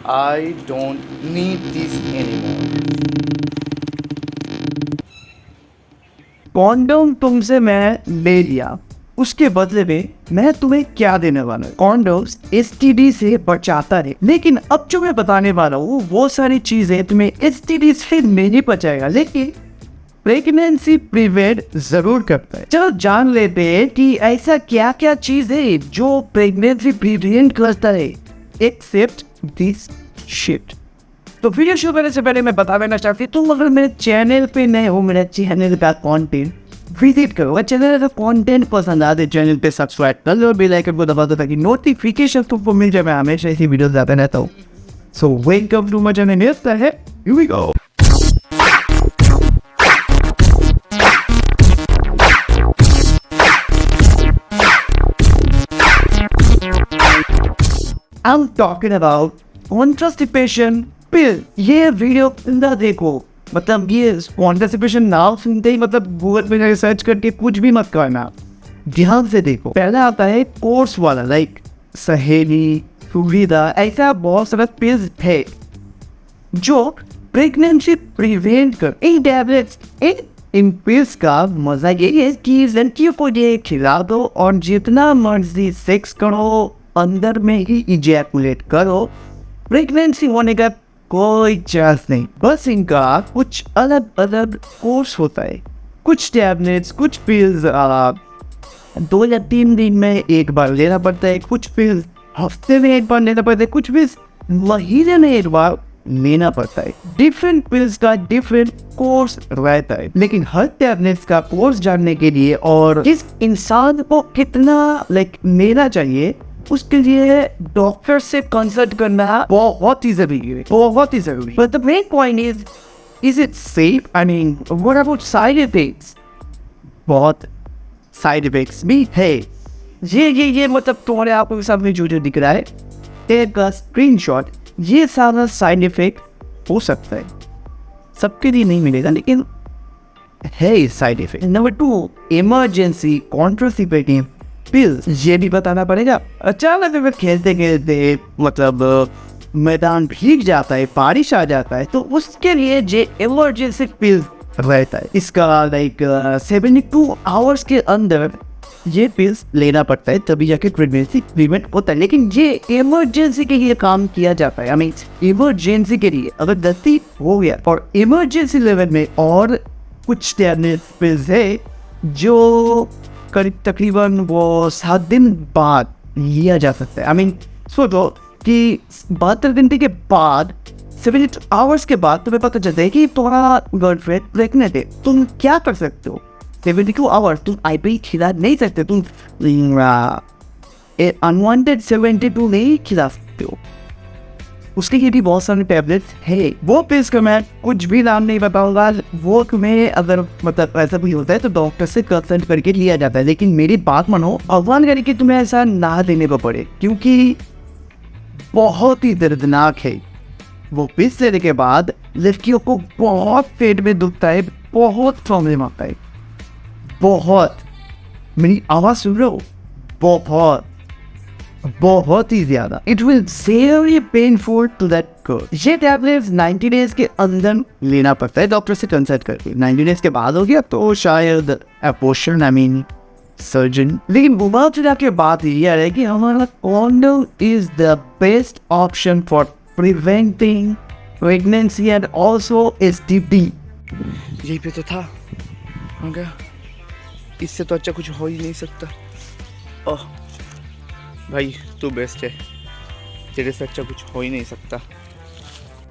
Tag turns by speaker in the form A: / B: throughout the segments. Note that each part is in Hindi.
A: I don't need this anymore.
B: Condom तुमसे मैं ले लिया, उसके बदले में मैं तुम्हें क्या देने वाला हूँ? कॉन्डोम्स एसटीडी से बचाता है, लेकिन अब जो मैं बताने वाला हूँ वो सारी चीजें तुम्हें एसटीडी से नहीं बचाएगा, लेकिन प्रेगनेंसी प्रिवेंट जरूर करता है। चलो जान लेते हैं कि ऐसा क्या क्या चीज है जो प्रेगनेंसी प्रिवेंट करता है, एक्सेप्ट दिस शिट। तो वीडियो शुरू करने से पहले मैं बता देना चाहती हूँ, तुम अगर मेरे चैनल पे नए हो, मेरे चैनल का कंटेंट विजिट करो। अगर चैनल का कंटेंट पसंद आते चैनल पे सब्सक्राइब कर लो और बेल आइकन को दबा दो ताकि नोटिफिकेशन तुमको मिल जाए। मैं हमेशा ऐसी वीडियोस लाता रहता हूँ। So welcome to my channel. Here we go. I'm talking about contraception pill। ये वीडियो ना देखो, मतलब ये कॉन्ट्रासेप्शन नाम सुनते ही मतलब गूगल पे जाके सर्च करके कुछ भी मत करना, ध्यान से देखो। पहला आता है कोर्स वाला, लाइक सहेली, सुविधा, ऐसा बहुत सारा पिल्स है जो प्रेगनेंसी प्रिवेंट कर। इन टैबलेट्स इन पिल्स का मजा ये है कि लड़कियों को ये खिला दो और जितना मर्जी सेक्स करो, अंदर में ही इजैकुलेट करो, प्रेगनेंसी होने का कोई चांस नहीं। बस इनका कुछ अलग अलग कोर्स होता है। कुछ टैबलेट्स, कुछ पिल्स 2 या 3 दिन में एक बार लेना पड़ता है, कुछ पिल्स हफ्ते में एक बार लेना पड़ता है, कुछ पिल्स महीने में एक बार लेना पड़ता है। डिफरेंट पिल्स का डिफरेंट कोर्स रहता है, लेकिन हर टैबलेट्स का कोर्स जानने के लिए और किस इंसान को कितना लेना चाहिए, उसके लिए डॉक्टर से कंसल्ट करना बहुत ही जरूरी है, बहुत ही जरूरी। But the main point is it safe? I mean what about side effects? बहुत साइड इफेक्ट्स भी है। ये मतलब तुम्हारे आपको सामने जो दिख रहा है, एक स्क्रीनशॉट, ये सारा साइड इफेक्ट हो सकता है, सबके लिए नहीं मिलेगा, लेकिन है side effect. Number 2, emergency contraceptive pills. ये भी बताना पड़ेगा। अचानक अगर खेलते खेलते मतलब मैदान भीग जाता है, बारिश आ जाता है, तो उसके लिए जे इमरजेंसी पिल्स रहता है, इसका 72 आवर्स के अंदर ये पिल्स लेना पड़ता है, तभी जाके प्रेगनेंसी प्रिवेंट होता है। लेकिन ये इमरजेंसी के लिए काम किया जाता है। आई मीन इमरजेंसी के लिए अगर गलती हो गया, और इमरजेंसी लेवल में और कुछ टैबलेट्स पिल्स है जो तकरीबन वो 7 दिन बाद लिया जा सकता है। आई मीन सोचो कि 72 घंटे के बाद, 72 आवर्स के बाद तुम्हें पता चलता है कि तुम्हारा गर्लफ्रेंड प्रेग्नेंट है। तुम क्या कर सकते हो? 72 आवर्स तुम आईपी खिला नहीं सकते, तुम अनवांटेड 72 नहीं खिला सकते हो। उसके लिए भी बहुत सारे टैबलेट्स है। वो पिल्स का मैं कुछ भी नाम नहीं बताऊंगा, वो तुम्हें अगर मतलब ऐसा भी होता है तो डॉक्टर से कंसल्ट करके लिया जाता है। लेकिन मेरी बात मानो, भगवान करे कि तुम्हें ऐसा ना देने को पड़े, क्योंकि बहुत ही दर्दनाक है। वो पिल्स लेने के बाद लड़कियों को बहुत पेट में दुखता है, बहुत प्रॉब्लम आता है, बहुत। मेरी आवाज सुन रहे हो? बहुत ही ज्यादा। It will very painful to that girl. ये टैबलेट्स 90 डेज के अंदर लेना पड़ता है डॉक्टर से कंसल्ट करके। 90 डेज के बाद हो गया तो शायद अबॉर्शन, आई मीन सर्जन। लेकिन घुमा फिरा के बात ये है कि हमारा condom is the best option for preventing pregnancy and also STD.
A: यही पे तो था, हो गया। इससे तो अच्छा कुछ हो ही नहीं सकता। ओह भाई तू बेस्ट है, तेरे से अच्छा कुछ हो ही नहीं सकता।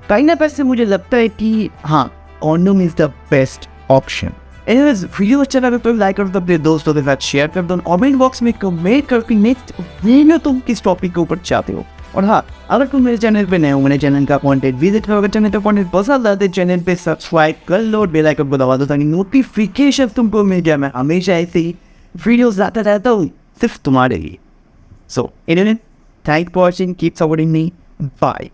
B: कहीं ना पैसे मुझे लगता है कि हाँ, condom is the best option. Anyways, video अच्छा लगा तो लाइक कर दो, अपने दोस्तों के साथ शेयर कर दो, कमेंट बॉक्स में कमेंट करके नेक्स्ट वीडियो तुम किस टॉपिक के ऊपर चाहते हो। और हाँ, अगर तुम मेरे चैनल पे नए हो, मेरे चैनल का कंटेंट विजिट करो। अगर चैनल पे कंटेंट पसंद आते चैनल पे सब्सक्राइब कर लो, बेल आइकन को दबा दो ताकि नोटिफिकेशन तुमको मिल जाए। मैं हमेशा ऐसे ही वीडियोस लाता रहता हूँ सिर्फ तुम्हारे लिए। So, anyway, thanks for watching. Keep supporting me. Bye.